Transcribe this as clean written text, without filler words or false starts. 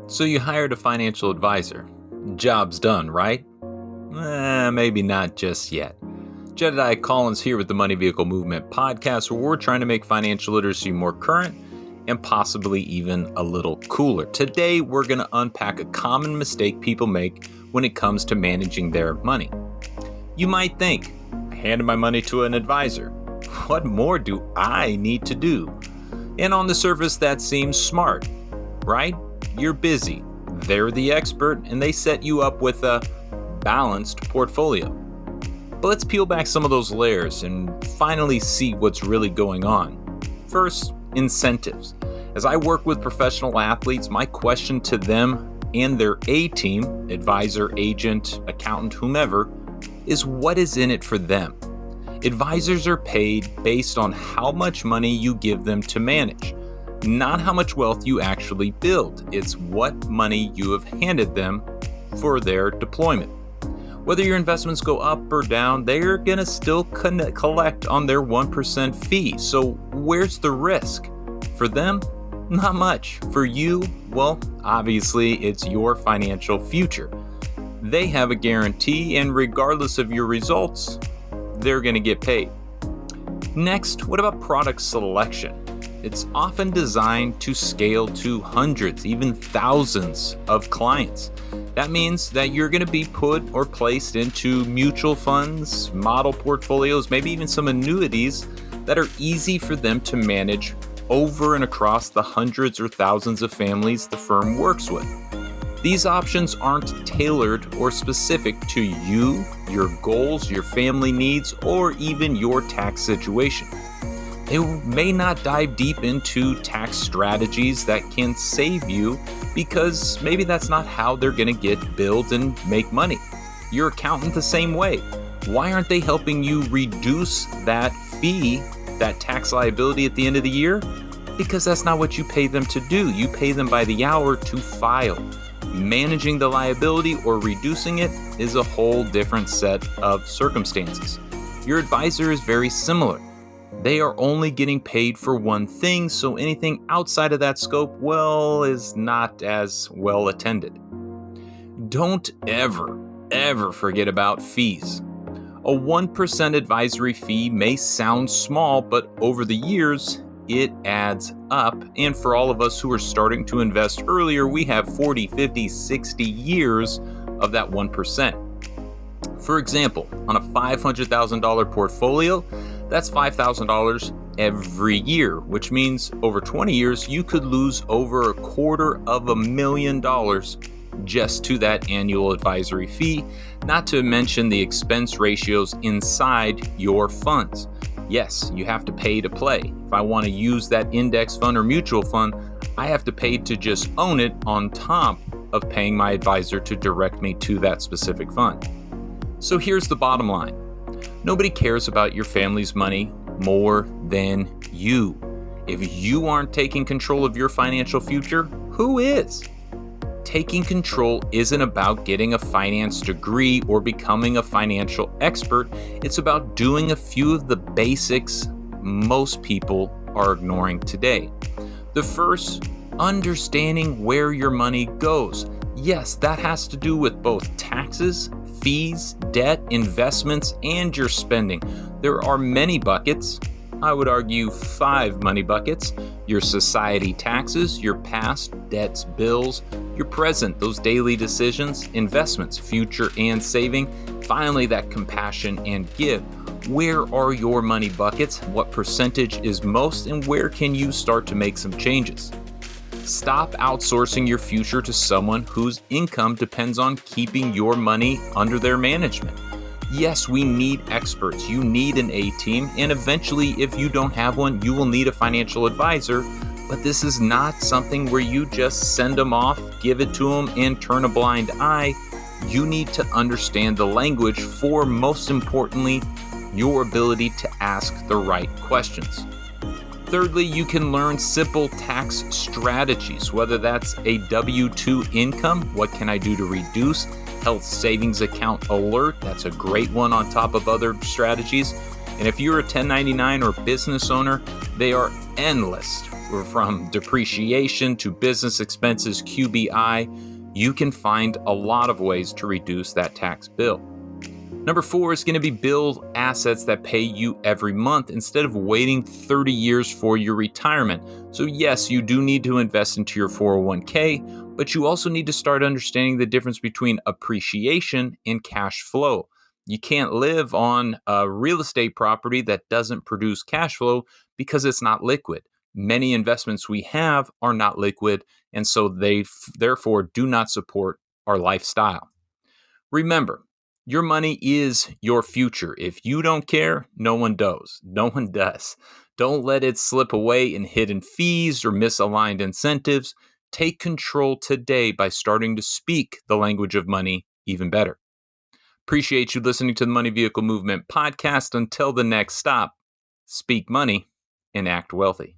So you hired a financial advisor. Job's done, right? Maybe not just yet. Jedediah Collins here with the Money Vehicle Movement podcast, where we're trying to make financial literacy more current and possibly even a little cooler. Today, we're going to unpack a common mistake people make when it comes to managing their money. You might think, I handed my money to an advisor. What more do I need to do? And on the surface, that seems smart, right? You're busy. They're the expert, and they set you up with a balanced portfolio. But let's peel back some of those layers and finally see what's really going on. First, incentives. As I work with professional athletes, my question to them and their A-team, advisor, agent, accountant, whomever, is what is in it for them? Advisors are paid based on how much money you give them to manage, not how much wealth you actually build. It's what money you have handed them for their deployment. Whether your investments go up or down, they're going to still collect on their 1% fee. So where's the risk? For them, not much. For you, well, obviously it's your financial future. They have a guarantee, and regardless of your results, they're going to get paid. Next, what about product selection? It's often designed to scale to hundreds, even thousands of clients. That means that you're going to be put or placed into mutual funds, model portfolios, maybe even some annuities that are easy for them to manage over and across the hundreds or thousands of families the firm works with. These options aren't tailored or specific to you, your goals, your family needs, or even your tax situation. They may not dive deep into tax strategies that can save you because maybe that's not how they're going to get billed and make money. Your accountant the same way. Why aren't they helping you reduce that fee, that tax liability at the end of the year? Because that's not what you pay them to do. You pay them by the hour to file. Managing the liability or reducing it is a whole different set of circumstances. Your advisor is very similar. They are only getting paid for one thing, so anything outside of that scope, well, is not as well attended. Don't ever forget about fees. A 1% advisory fee may sound small, but over the years, it adds up. And for all of us who are starting to invest earlier, we have 40, 50, 60 years of that 1%. For example, on a $500,000 portfolio, that's $5,000 every year, which means over 20 years, you could lose over $250,000 just to that annual advisory fee, not to mention the expense ratios inside your funds. Yes, you have to pay to play. If I want to use that index fund or mutual fund, I have to pay to just own it on top of paying my advisor to direct me to that specific fund. So here's the bottom line. Nobody cares about your family's money more than you. If you aren't taking control of your financial future, who is? Taking control isn't about getting a finance degree or becoming a financial expert. It's about doing a few of the basics most people are ignoring today. The first, understanding where your money goes. Yes, that has to do with both taxes, fees, debt, investments, and your spending. There are many buckets. I would argue 5 money buckets: your society taxes, your past debts, bills, your present, those daily decisions, investments, future and saving, finally that compassion and give. Where are your money buckets? What percentage is most, and where can you start to make some changes? Stop outsourcing your future to someone whose income depends on keeping your money under their management. Yes, we need experts. You need an A-team, and eventually, if you don't have one, you will need a financial advisor. But this is not something where you just send them off, give it to them, and turn a blind eye. You need to understand the language for, most importantly, your ability to ask the right questions. Thirdly, you can learn simple tax strategies, whether that's a W-2 income, what can I do to reduce? Health savings account alert, that's a great one on top of other strategies. And if you're a 1099 or business owner, they are endless. From depreciation to business expenses, QBI, you can find a lot of ways to reduce that tax bill. Number 4 is going to be build assets that pay you every month instead of waiting 30 years for your retirement. So yes, you do need to invest into your 401k, but you also need to start understanding the difference between appreciation and cash flow. You can't live on a real estate property that doesn't produce cash flow because it's not liquid. Many investments we have are not liquid, and so they therefore do not support our lifestyle. Remember, your money is your future. If you don't care, no one does. No one does. Don't let it slip away in hidden fees or misaligned incentives. Take control today by starting to speak the language of money even better. Appreciate you listening to the Money Vehicle Movement podcast. Until the next stop, speak money and act wealthy.